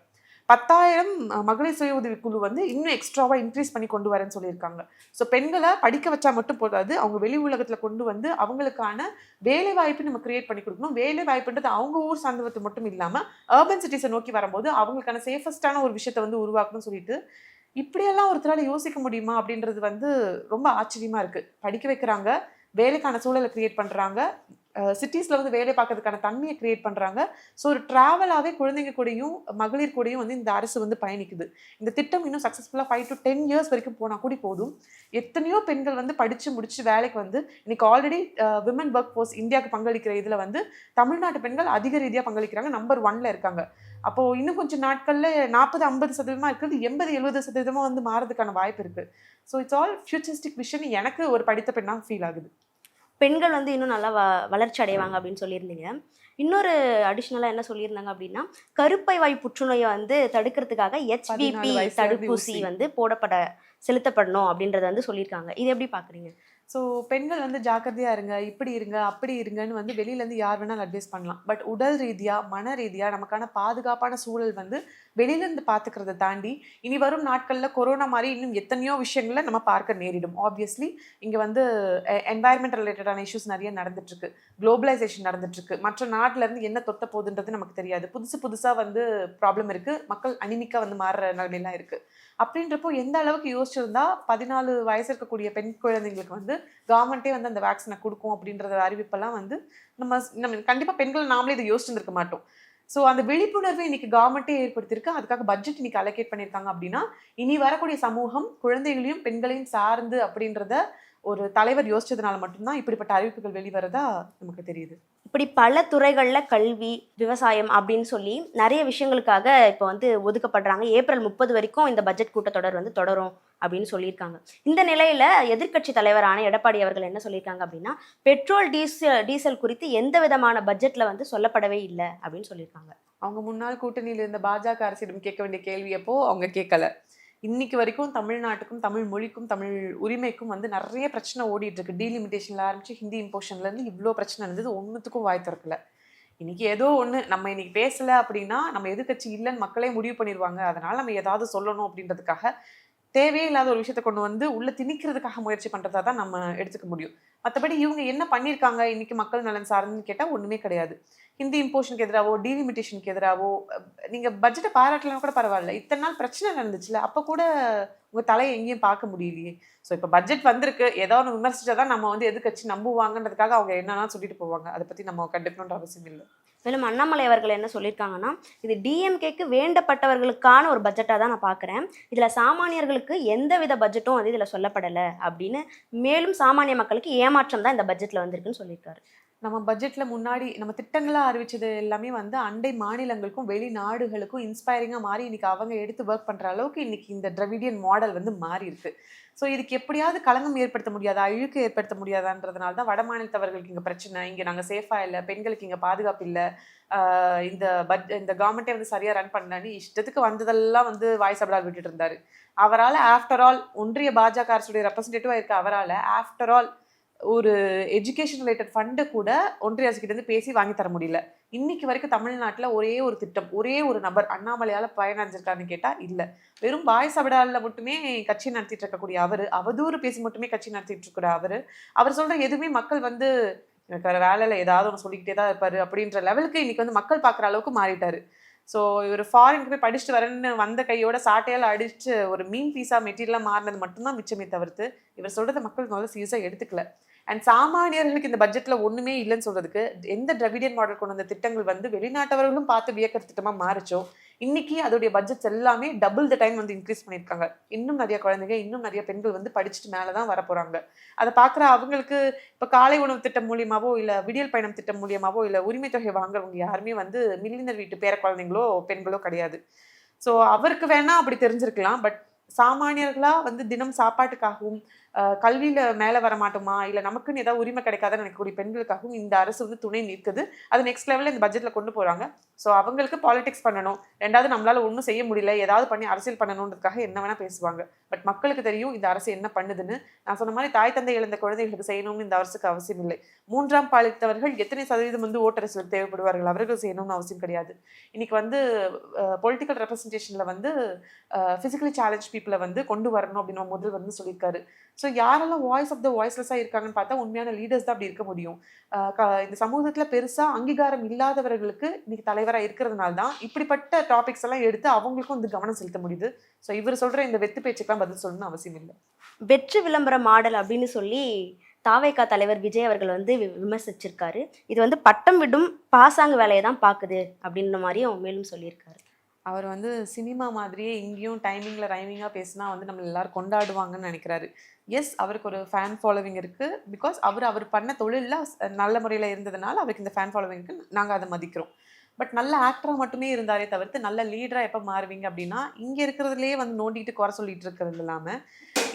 A: 10,000 மகளிர் சுய உதவிக் குழு வந்து இன்னும் எக்ஸ்ட்ராவா இன்க்ரீஸ் பண்ணி கொண்டு வரேன்னு சொல்லியிருக்காங்க. ஸோ பெண்கள படிக்க வச்சா மட்டும் போதாது. அவங்க வெளி உலகத்துல கொண்டு வந்து அவங்களுக்கான வேலை வாய்ப்பு நம்ம கிரியேட் பண்ணி குடுக்கணும். வேலை வாய்ப்புன்றது அவங்க ஊர் சார்ந்தது மட்டும் இல்லாம, அர்பன் சிட்டீஸ நோக்கி வரும்போது அவங்களுக்கான சேஃபஸ்ட்டான ஒரு விஷயத்த வந்து உருவாக்கணும்னு சொல்லிட்டு, இப்படியெல்லாம் ஒருத்தரால யோசிக்க முடியுமா? அப்படின்றது வந்து ரொம்ப ஆச்சரியமா இருக்கு. படிக்க வைக்கிறாங்க, வேலைக்கான சூழல கிரியேட் பண்றாங்க, சிட்டீஸ்ல வந்து வேலை பார்க்கறதுக்கான தன்மைய கிரியேட் பண்றாங்க. ஸோ ஒரு டிராவலாவே குழந்தைங்க கூடயும், மகளிர் கூடயும் வந்து இந்த அரசு வந்து பயணிக்குது. இந்த திட்டம் இன்னும் சக்சஸ்ஃபுல்லா 5 to 10 இயர்ஸ் வரைக்கும் போனா கூடி போதும். எத்தனையோ பெண்கள் வந்து படிச்சு முடிச்சு வேலைக்கு வந்து இன்னைக்கு ஆல்ரெடி விமன் ஒர்க் ஃபோர்ஸ் இந்தியாவுக்கு பங்களிக்கிற இதுல வந்து தமிழ்நாட்டு பெண்கள் அதிக ரீதியா பங்களிக்கிறாங்க. நம்பர் 1ல இருக்காங்க. அப்போ இன்னும் கொஞ்சம் நாட்கள்ல 40, 50% இருக்கிறது 80, 70% வந்து மாறதுக்கான வாய்ப்பு இருக்கு. So it's all futuristic vision எனக்கு ஒரு படித்த பெண்ணா ஃபீல் ஆகுது.
B: பெண்கள் வந்து இன்னும் நல்லா வளர்ச்சி அடைவாங்க அப்படின்னு சொல்லியிருந்தீங்க. இன்னொரு அடிஷ்னலா என்ன சொல்லியிருந்தாங்க அப்படின்னா, கருப்பை வாய் புற்றுநோய வந்து தடுக்கிறதுக்காக
A: 14
B: HPV
A: வயசுல இருந்து
B: தடுப்பூசி
A: ஊசி.
B: வந்து செலுத்தப்படணும் அப்படின்றத வந்து சொல்லியிருக்காங்க. இத எப்படி பார்க்குறீங்க?
A: ஸோ பெண்கள் வந்து ஜாக்கிரதையா இருங்க, இப்படி இருங்க, அப்படி இருங்கன்னு வந்து வெளியிலேருந்து யார் வேணாலும் அட்வைஸ் பண்ணலாம். பட் உடல் ரீதியா, மன ரீதியா நமக்கான பாதுகாப்பான சூழல் வந்து வெளியிலேருந்து பார்த்துக்கிறத தாண்டி, இனி வரும் நாட்கள்ல கொரோனா மாரி இன்னும் எத்தனையோ விஷயங்கள நம்ம பார்க்க நேரிடும். ஆப்வியஸ்லி இங்க வந்து என்வாயர்ன்மென்ட் ரிலேட்டடான இஷ்யூஸ் நெறைய நடந்துட்டு இருக்கு. குளோபலைசேஷன் நடந்துட்டு இருக்கு. மற்ற நாட்டுல இருந்து என்ன தொத்த போகுதுன்றது நமக்கு தெரியாது. புதுசு புதுசா வந்து ப்ராப்ளம் இருக்கு. மக்கள் அனிமிக்கா வந்து மாறுற நிலைமைலாம் இருக்கு. அப்படின்றப்போ எந்த அளவுக்கு யோசிச்சிருந்தா 14 வயசு இருக்கக்கூடிய பெண் குழந்தைங்களுக்கு வந்து கவர்மெண்ட்டே வந்து அந்த வேக்சின குடுக்கும் அப்படின்றத அறிவிப்பெல்லாம் வந்து நம்ம கண்டிப்பா பெண்கள் நாமளே இத யோசிச்சிருந்திருக்க மாட்டோம். ஸோ அந்த விழிப்புணர்வை இன்னைக்கு கவர்மெண்ட்டே ஏற்படுத்தியிருக்கு. அதுக்காக பட்ஜெட் இன்னைக்கு அலோகேட் பண்ணியிருக்காங்க அப்படின்னா, இனி வரக்கூடிய சமூகம் குழந்தைகளையும், பெண்களையும் சார்ந்து அப்படின்றத ஒரு தலைவர் யோசிச்சதுனால மட்டும் தான் இப்படிப்பட்ட அறிவிப்புகள் வெளிவரதா நமக்கு தெரியுது.
B: இப்படி பல துறைகள்ல கல்வி, விவசாயம் அப்படின்னு சொல்லி நெறைய விஷயங்களுக்காக இப்ப வந்து ஒதுக்கப்படுறாங்க. ஏப்ரல் 30 வரைக்கும் இந்த பட்ஜெட் கூட்டத்தொடர் வந்து தொடரும் அப்படின்னு சொல்லியிருக்காங்க. இந்த நிலையில எதிர்க்கட்சி தலைவரான எடப்பாடி அவர்கள் என்ன சொல்லியிருக்காங்க அப்படின்னா, பெட்ரோல், டீசல் குறித்து எந்த விதமான பட்ஜெட்ல வந்து சொல்லப்படவே இல்ல அப்படின்னு சொல்லியிருக்காங்க.
A: அவங்க முன்னாள் கூட்டணியில இருந்த பாஜக அரசிடம் கேட்க வேண்டிய கேள்வியப்போ அவங்க கேட்கல. இன்னைக்கு வரைக்கும் தமிழ்நாட்டுக்கும், தமிழ் மொழிக்கும், தமிழ் உரிமைக்கும் வந்து நெறைய பிரச்சனை ஓடிட்டு இருக்கு. டீலிமிட்டேஷன்ல ஆரம்பிச்சு ஹிந்தி இம்போஷன்ல இருந்து இவ்ளோ பிரச்சனை இருந்தது. ஒண்ணுத்துக்கும் வாய் திறக்கல. இன்னைக்கு ஏதோ ஒண்ணு நம்ம இன்னைக்கு பேசல அப்படின்னா, நம்ம எதிர்க்கட்சி இல்லன்னு மக்களே முடிவு பண்ணிருவாங்க. அதனால நம்ம ஏதாவது சொல்லணும் அப்படின்றதுக்காக, தேவையே இல்லாத ஒரு விஷயத்த கொண்டு வந்து உள்ள திணிக்கிறதுக்காக முயற்சி பண்றதா தான் நம்ம எடுத்துக்க முடியும். மத்தபடி இவங்க என்ன பண்ணியிருக்காங்க இன்னைக்கு மக்கள் நலன் சார்ந்துன்னு கேட்டா ஒண்ணுமே கிடையாது. ஹிந்தி இம்போஷனுக்கு எதிராவோ, டீலிமிட்டேஷனுக்கு எதிராவோ, நீங்க பட்ஜெட்ட பாராட்டலன்னா கூட பரவால்ல. இத்தன நாள் பிரச்சனை நடந்துச்சுல்ல, அப்ப கூட உங்க தலைய எங்கேயும் பார்க்க முடியலையே. ஸோ இப்ப பட்ஜெட் வந்திருக்கு. ஏதோ ஒண்ணு விமர்சிச்சா தான் நம்ம வந்து எதிர்க்கட்சி நம்புவாங்கன்றதுக்காக அவங்க என்னன்னா சொல்லிட்டு போவாங்க. அத பத்தி நம்ம கண்டுக்கணுன்ற அவசியம் இல்ல.
B: மேலும் அண்ணாமலை அவர்கள் என்ன சொல்லியிருக்காங்கன்னா, இது டிஎம்கேக்கு வேண்டப்பட்டவர்களுக்கான ஒரு பட்ஜெட்டா தான் நான் பார்க்குறேன். இதுல சாமானியர்களுக்கு எந்தவித பட்ஜெட்டும் வந்து இதுல சொல்லப்படல அப்படின்னு, மேலும் சாமானிய மக்களுக்கு ஏமாற்றம் தான் இந்த பட்ஜெட்ல வந்திருக்குன்னு சொல்லியிருக்காரு.
A: நம்ம பட்ஜெட்ல முன்னாடி நம்ம திட்டங்களா அறிவிச்சது எல்லாமே வந்து அண்டை மாநிலங்களுக்கும், வெளிநாடுகளுக்கும் இன்ஸ்பைரிங்கா மாறி இன்னைக்கு அவங்க எடுத்து வொர்க் பண்ற அளவுக்கு இன்னைக்கு இந்த திராவிடியன் மாடல் வந்து மாறி இருக்கு. ஸோ இதுக்கு எப்படியாவது களங்கம் ஏற்படுத்த முடியாதா, இழுக்கு ஏற்படுத்த முடியாதான்றதுனால தான் வட மாநிலத்தவர்களுக்கு இங்கே பிரச்சனை, இங்கே நாங்கள் சேஃபாக இல்லை, பெண்களுக்கு இங்கே பாதுகாப்பு இல்லை, இந்த கவர்மெண்ட்டே வந்து சரியாக ரன் பண்ணலன்னு இஷ்டத்துக்கு வந்ததெல்லாம் வந்து வாய் சபடால் விட்டுட்டு இருந்தாரு. அவரால் ஆஃப்டர் ஆல் ஒன்றிய பாஜக அரசுடைய ரெப்ரஸன்டேட்டிவாக இருக்க அவரால் ஆஃப்டர் ஆல் ஒரு எஜுகேஷன் ரிலேட்டட் ஃபண்டை கூட ஒன்றிய அரசு கிட்ட இருந்து பேசி வாங்கி தர முடியல. இன்னைக்கு வரைக்கும் தமிழ்நாட்டில் ஒரே ஒரு திட்டம், ஒரே ஒரு நபர் அண்ணாமலையால் பயனடைஞ்சிருக்காருன்னு கேட்டால் இல்லை. வெறும் பாய் சபடாலில் மட்டுமே கட்சி நடத்திட்டு இருக்கக்கூடிய அவர், அவதூறு பேசி மட்டுமே கட்சி நடத்திட்டு இருக்கிற அவர் சொல்ற எதுவுமே மக்கள் வந்து எனக்கு வேற வேலையில் ஏதாவது ஒன்று சொல்லிக்கிட்டே தான் இருப்பாரு அப்படின்ற லெவலுக்கு இன்னைக்கு வந்து மக்கள் பார்க்குற அளவுக்கு மாறிட்டாரு. ஸோ இவர் ஃபாரினுக்கு போய் படிச்சுட்டு வரேன்னு வந்த கையோட சாட்டையால் அடிச்சு ஒரு மீன் பீஸா மெட்டீரியலாக மாறினது மட்டும்தான் மிச்சமே தவிர்த்து இவர் சொல்றதை மக்கள் முதல்ல சீரியஸாக எடுத்துக்கல. அண்ட் சாமானியர்களுக்கு இந்த பட்ஜெட்ல ஒண்ணுமே இல்லைன்னு சொல்றதுக்கு எந்த திராவிடியன் மாடல் கொண்டு வந்த திட்டங்கள் வந்து வெளிநாட்டவர்களும் பார்த்து வியக்கிற திட்டமா மாறிச்சோ, இன்னைக்கு அதோடைய பட்ஜெட்ஸ் எல்லாமே டபுள் த டைம் வந்து இன்க்ரீஸ் பண்ணியிருக்காங்க. இன்னும் நிறைய குழந்தைங்க, இன்னும் நிறைய பெண்கள் வந்து படிச்சுட்டு மேலதான் வர போறாங்க. அதை பார்க்குற அவங்களுக்கு இப்போ காலை உணவு திட்டம் மூலியமாவோ இல்லை விடியல் பயணம் திட்டம் மூலியமாவோ இல்லை உரிமை தொகை வாங்குறவங்க யாருமே வந்து மில்லினர் வீட்டு பேர குழந்தைங்களோ பெண்களோ கிடையாது. ஸோ அவருக்கு வேணா அப்படி தெரிஞ்சிருக்கலாம். பட் சாமானியர்களா வந்து தினம் சாப்பாட்டுக்காகவும் கல்வியில மேல வர மாட்டோமா, இல்ல நமக்குன்னு ஏதாவது உரிமை கிடைக்காதுன்னு நினைக்கக்கூடிய பெண்களுக்காகவும் இந்த அரசு வந்து துணை நிற்குது. அது நெக்ஸ்ட் லெவலில் இந்த பட்ஜெட்ல கொண்டு போறாங்க. ஸோ அவங்களுக்கு பாலிடிக்ஸ் பண்ணணும், ரெண்டாவது நம்மளால ஒன்றும் செய்ய முடியல, ஏதாவது பண்ணி அரசியல் பண்ணணுன்றதுக்காக என்ன வேணா பேசுவாங்க. பட் மக்களுக்கு தெரியும் இந்த அரசு என்ன பண்ணுதுன்னு. நான் சொன்ன மாதிரி தாய் தந்தை இழந்த குழந்தைகளுக்கு செய்யணும்னு இந்த அரசுக்கு அவசியம் இல்லை. மூன்றாம் பாலித்தவர்கள் எத்தனை சதவீதம் வந்து ஓட்டரசியல் தேவைப்படுவார்கள், அவர்கள் செய்யணும்னு அவசியம் கிடையாது. இன்னைக்கு வந்து பொலிட்டிக்கல் ரெப்ரஸன்டேஷன்ல வந்து பிசிக்கலி சேலஞ்ச் பீப்புளை வந்து கொண்டு வரணும் அப்படின்னு முதல் வந்து சொல்லியிருக்காரு. ஸோ யாரெல்லாம் வாய்ஸ் ஆஃப் த வாய்ஸ்லெஸ்ஸாக இருக்காங்கன்னு பார்த்தா உண்மையான லீடர்ஸ் தான் அப்படி இருக்க முடியும். இந்த சமூகத்தில் பெருசாக அங்கீகாரம் இல்லாதவர்களுக்கு இன்னைக்கு தலைவராக இருக்கிறதுனால தான் இப்படிப்பட்ட டாபிக்ஸ் எல்லாம் எடுத்து அவங்களுக்கும் வந்து கவனம் செலுத்த முடியுது. ஸோ இவர் சொல்கிற இந்த வெத்து பேச்சுக்கெல்லாம் பதில் சொல்லணும்னு அவசியம் இல்லை.
B: வெற்றி விளம்பர மாடல் அப்படின்னு சொல்லி தாவேகா தலைவர் விஜய் அவர்கள் வந்து விமர்சிச்சிருக்காரு. இது வந்து பட்டம் விடும் பாசாங்கு வேலையை தான் பார்க்குது அப்படின்ற மாதிரியும் மேலும் சொல்லியிருக்காரு.
A: அவர் வந்து சினிமா மாதிரியே இங்கேயும் டைமிங்கில் ரைமிங்காக பேசினா வந்து நம்ம எல்லாரும் கொண்டாடுவாங்கன்னு நினைக்கிறாரு. எஸ், அவருக்கு ஒரு ஃபேன் ஃபாலோவிங் இருக்குது. பிகாஸ் அவர் பண்ண தொழிலில் நல்ல முறையில் இருந்ததுனால அவருக்கு இந்த ஃபேன் ஃபாலோவிங் இருக்குது, நாங்கள் அதை மதிக்கிறோம். பட் நல்ல ஆக்டராக மட்டுமே இருந்தாரே தவிர்த்து நல்ல லீடராக எப்போ மாறுவீங்க அப்படின்னா இங்கே இருக்கிறதுலே வந்து நோண்டிட்டு குறை சொல்லிட்டு இருக்கிறது இல்லாமல்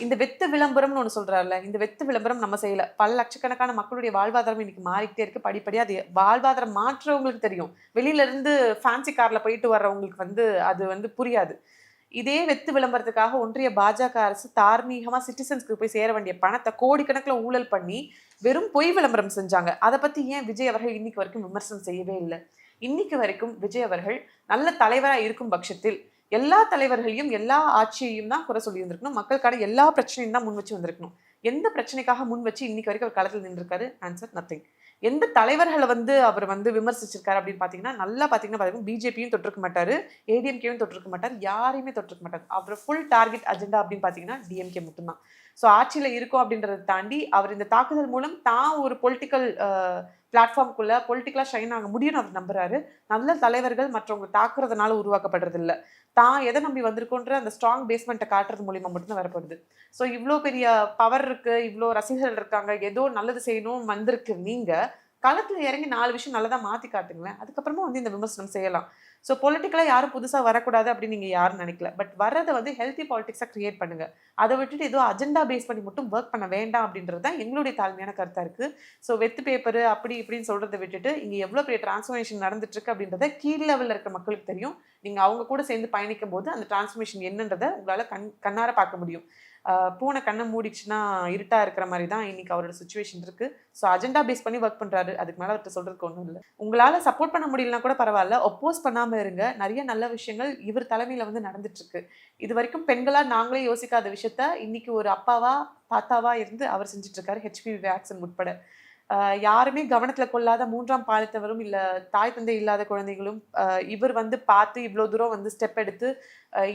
A: இந்த வெத்து விளம்பரம்னு ஒன்று சொல்கிறாருல, இந்த வெத்து விளம்பரம் நம்ம செய்யலை. பல லட்சக்கணக்கான மக்களுடைய வாழ்வாதாரம் இன்னைக்கு மாறிக்கிட்டே இருக்குது. படிப்படியாக அது வாழ்வாதாரம் மாற்றவங்களுக்கு தெரியும், வெளியிலேருந்து ஃபேன்சி காரில் போயிட்டு வர்றவங்களுக்கு வந்து அது வந்து புரியாது. இதே வெத்து விளம்பரத்துக்காக ஒன்றிய பாஜக அரசு தார்மீகமாக சிட்டிசன்ஸ்க்கு போய் சேர வேண்டிய பணத்தை கோடிக்கணக்கில் ஊழல் பண்ணி வெறும் பொய் விளம்பரம் செஞ்சாங்க. அதை பற்றி ஏன் விஜய் அவர்கள் இன்னைக்கு வரைக்கும் விமர்சனம் செய்யவே இல்லை? இன்னைக்கு வரைக்கும் விஜய் அவர்கள் நல்ல தலைவராக இருக்கும் பட்சத்தில் எல்லா தலைவர்களையும் எல்லா ஆட்சியையும் தான் குறை சொல்லி வந்திருக்கணும், மக்களுக்கான எல்லா பிரச்சனையும் தான் முன் வச்சு வந்திருக்கணும். எந்த பிரச்சனைக்காக முன் வச்சு இன்னைக்கு வரைக்கும் அவர் களத்தில் நின்றுருக்காரு? Answer nothing. எந்த தலைவர்களை வந்து அவர் வந்து விமர்சிச்சிருக்காரு அப்படின்னு பார்த்தீங்கன்னா நல்லா பார்த்தீங்கன்னா பிஜேபியும் தொட்டிருக்க மாட்டார், ஏடிஎம்கேயும் தொட்டிருக்க மாட்டார், யாரையுமே தொட்டிருக்க மாட்டார். அவர் ஃபுல் டார்கெட் அஜெண்டா அப்படின்னு பார்த்தீங்கன்னா டிஎம்கே மட்டும்தான். ஸோ ஆட்சியில் இருக்கும் அப்படின்றத தாண்டி அவர் இந்த தாக்குதல் மூலம் தான் ஒரு பொலிட்டிக்கல் பிளாட்ஃபார்முக்குள்ள பொலிட்டிக்கலாக ஷைன் ஆக முடியும்னு அவர் நம்புறாரு. நல்ல தலைவர்கள் மற்றவங்க தாக்குறதுனால உருவாக்கப்படுறது இல்லை, தான் எதை நம்பி வந்திருக்கோன்ற அந்த ஸ்ட்ராங் பேஸ்மெண்ட்டை காட்டுறது மூலிமா மட்டும்தான் வரப்படுது. ஸோ இவ்வளோ பெரிய பவர் இருக்கு, இவ்வளோ ரசிகர்கள் இருக்காங்க, ஏதோ நல்லது செய்யணும் வந்திருக்கு, நீங்கள் களத்தில் இறங்கி 4 விஷயம் நல்லதாக மாற்றி காட்டுங்களேன், அதுக்கப்புறமா வந்து இந்த விமர்சனம் செய்யலாம். ஸோ பொலிட்டிக்கலாக யாரும் புதுசாக வரக்கூடாது அப்படின்னு நீங்கள் யாரும் நினைக்கல. பட் வரதை வந்து ஹெல்த்தி பாலிடிக்ஸாக கிரியேட் பண்ணுங்க. அதை விட்டுட்டு ஏதோ அஜெண்டா பேஸ் பண்ணி மட்டும் ஒர்க் பண்ண வேண்டாம் அப்படின்றது தான் எங்களுடைய தாழ்மையான கருத்தாக இருக்குது. ஸோ வெத்து பேப்பரு அப்படி இப்படின்னு சொல்கிறத விட்டுட்டு இங்கே எவ்வளோ பெரிய டிரான்ஸ்ஃபர்மேஷன் நடந்துட்டு இருக்கு அப்படின்றத கீழ் லெவலில் இருக்கிற மக்களுக்கு தெரியும். நீங்கள் அவங்க கூட சேர்ந்து பயணிக்கும் போது அந்த டிரான்ஸ்ஃபர்மேஷன் என்னன்றதை உங்களால் கண்ணார பார்க்க முடியும். பூனை கண்ணை மூடிச்சுன்னா இருட்டா இருக்கிற மாதிரி தான் இன்னைக்கு அவரோட சுச்சுவேஷன் இருக்கு. ஸோ அஜெண்டா பேஸ் பண்ணி ஒர்க் பண்றாரு, அதுக்கு மேலே அவர்கிட்ட சொல்றதுக்கு ஒன்றும் இல்லை. உங்களால சப்போர்ட் பண்ண முடியலனா கூட பரவாயில்ல, ஒப்போஸ் பண்ணாம இருங்க. நிறைய நல்ல விஷயங்கள் இவர் தலைமையில வந்து நடந்துட்டு இருக்கு. இது வரைக்கும் பெண்களா நாங்களே யோசிக்காத விஷயத்த இன்னைக்கு ஒரு அப்பாவா தாத்தாவா இருந்து அவர் செஞ்சுட்டு இருக்காரு, HPV வேக்சின் உட்பட. யாருமே கவனத்துல கொள்ளாத மூன்றாம் பாலித்தவரும் இல்ல தாய் தந்தை இல்லாத குழந்தைகளும் இவர் வந்து பார்த்து இவ்வளவு தூரம் வந்து ஸ்டெப் எடுத்து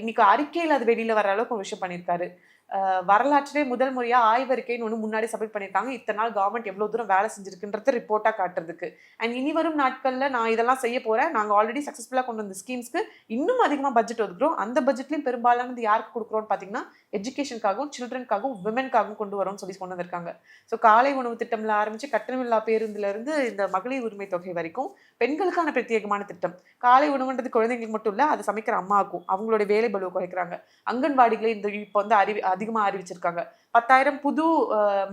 A: இன்னைக்கு அறிக்கையில் அது வெளியில வர அளவுக்கு ஒரு விஷயம் பண்ணியிருக்காரு. வரலாற்றிலே முதல் முறையா ஆய்வறிக்கைன்னு ஒன்று முன்னாடி சப்மிட் பண்ணியிருக்காங்க. இத்தனை நாள் கவர்மெண்ட் எவ்வளோ தூரம் வேலை செஞ்சிருக்குன்றத ரிப்போர்ட்டாக காட்டுறதுக்கு. அண்ட் இனி வரும் நாட்களில் நான் இதெல்லாம் செய்ய போகிறேன், நாங்கள் ஆல்ரெடி சக்ஸஸ்ஃபுல்லாக கொண்டு வந்த ஸ்கீம்ஸ்க்கு இன்னும் அதிகமாக பட்ஜெட் ஒதுக்குறோம். அந்த பட்ஜெட்லையும் பெரும்பாலானது யாருக்கு கொடுக்குறோன்னு பார்த்தீங்கன்னா எஜுகேஷனுக்காகவும் சில்ட்ரனுக்காகவும் விமென்காகவும் கொண்டு வரோம்னு சொல்லி கொண்டு வந்திருக்காங்க. ஸோ காலை உணவு திட்டம்ல ஆரம்பிச்சு கட்டணமில்லா பேருந்துல இருந்து இந்த மகளிர் உரிமை தொகை வரைக்கும் பெண்களுக்கான பிரத்யேகமான திட்டம். காலை உணவுன்றது குழந்தைங்களுக்கு மட்டும் இல்ல, அதை சமைக்கிற அம்மாவுக்கும் அவங்களுடைய வேலை பளுவை குறைக்கிறாங்க. அங்கன்வாடிகளை இந்த இப்போ வந்து அதிகமா அறிவிச்சிருக்காங்க. 10,000 புது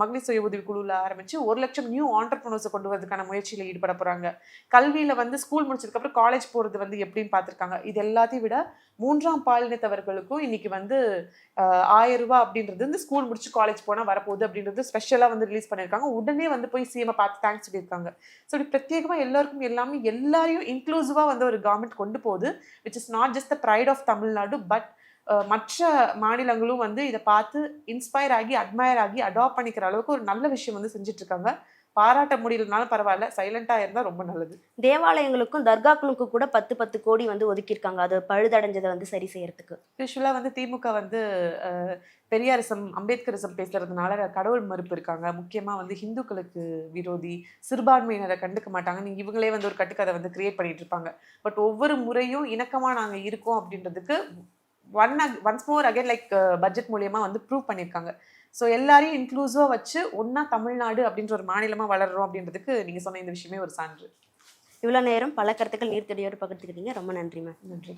A: மகளிர் சுய உதவி குழுல ஆரம்பிச்சு 1 லட்சம் நியூ ஆண்டர்பிரினர்ஸை கொண்டு வரதுக்கான முயற்சியில ஈடுபட போறாங்க. கல்வியில வந்து ஸ்கூல் முடிச்சதுக்கு அப்புறம் காலேஜ் போறது வந்து எப்படின்னு பார்த்திருக்காங்க. இது எல்லாத்தையும் விட 3ஆம் பாலினத்தவர்களுக்கும் இன்னைக்கு வந்து 1000 ரூபாய் அப்படின்றது இந்த ஸ்கூல் முடிச்சு காலேஜ் போனா வரப்போகுது அப்படின்றது ஸ்பெஷலா வந்து ரிலீஸ் பண்ணியிருக்காங்க. உடனே வந்து போய் சிஎம் பார்த்து தேங்க்ஸ் சொல்லியிருக்காங்க. ஸோ இப்படி பிரத்யேகமா எல்லாருக்கும் எல்லாமே எல்லாரையும் இன்க்ளூசிவா வந்து ஒரு கவர்மெண்ட் கொண்டு போகுது. Which is not just the pride of Tamil Nadu, but மற்ற மாநிலங்களும் வந்து இதை பார்த்து இன்ஸ்பயர் ஆகி அட்மயர் ஆகி அடாப்ட் பண்ணிக்கிற அளவுக்கு ஒரு நல்ல விஷயம் வந்து செஞ்சுட்டு இருக்காங்க. பாராட்ட முடியலனாலும் பரவாயில்ல, சைலண்டா இருந்தா ரொம்ப நல்லது.
B: தேவாலயங்களுக்கும் தர்காக்களுக்கும் கூட 10 கோடி வந்து ஒதுக்கியிருக்காங்க, அது பழுதடைஞ்சதை வந்து சரி செய்யறதுக்கு.
A: யூஸ்வலா வந்து திமுக வந்து பெரியாரிசம் அம்பேத்கரிசம் பேசுறதுனால கடவுள் மறுப்பு இருக்காங்க. முக்கியமா வந்து ஹிந்துக்களுக்கு விரோதி, சிறுபான்மையினரை கண்டுக்க மாட்டாங்க. நீங்க இவங்களே வந்து ஒரு கட்டுக்கதை வந்து கிரியேட் பண்ணிட்டு இருப்பாங்க. பட் ஒவ்வொரு முறையும் இணக்கமா நாங்க இருக்கோம் அப்படின்றதுக்கு once more again like budget மூலியமா வந்து ப்ரூவ் பண்ணியிருக்காங்க. ஸோ எல்லாரையும் இன்க்ளூசிவா வச்சு ஒன்னா தமிழ்நாடு அப்படின்ற ஒரு மாநிலமா வளர்றோம் அப்படின்றதுக்கு நீங்க சொன்ன இந்த விஷயமே ஒரு சான்று.
B: இவ்வளோ நேரம் பல கருத்துக்கள் நீர்த்தடியோடு பகிர்ந்துக்கிட்டீங்க. ரொம்ப நன்றி மேம்.
A: நன்றி.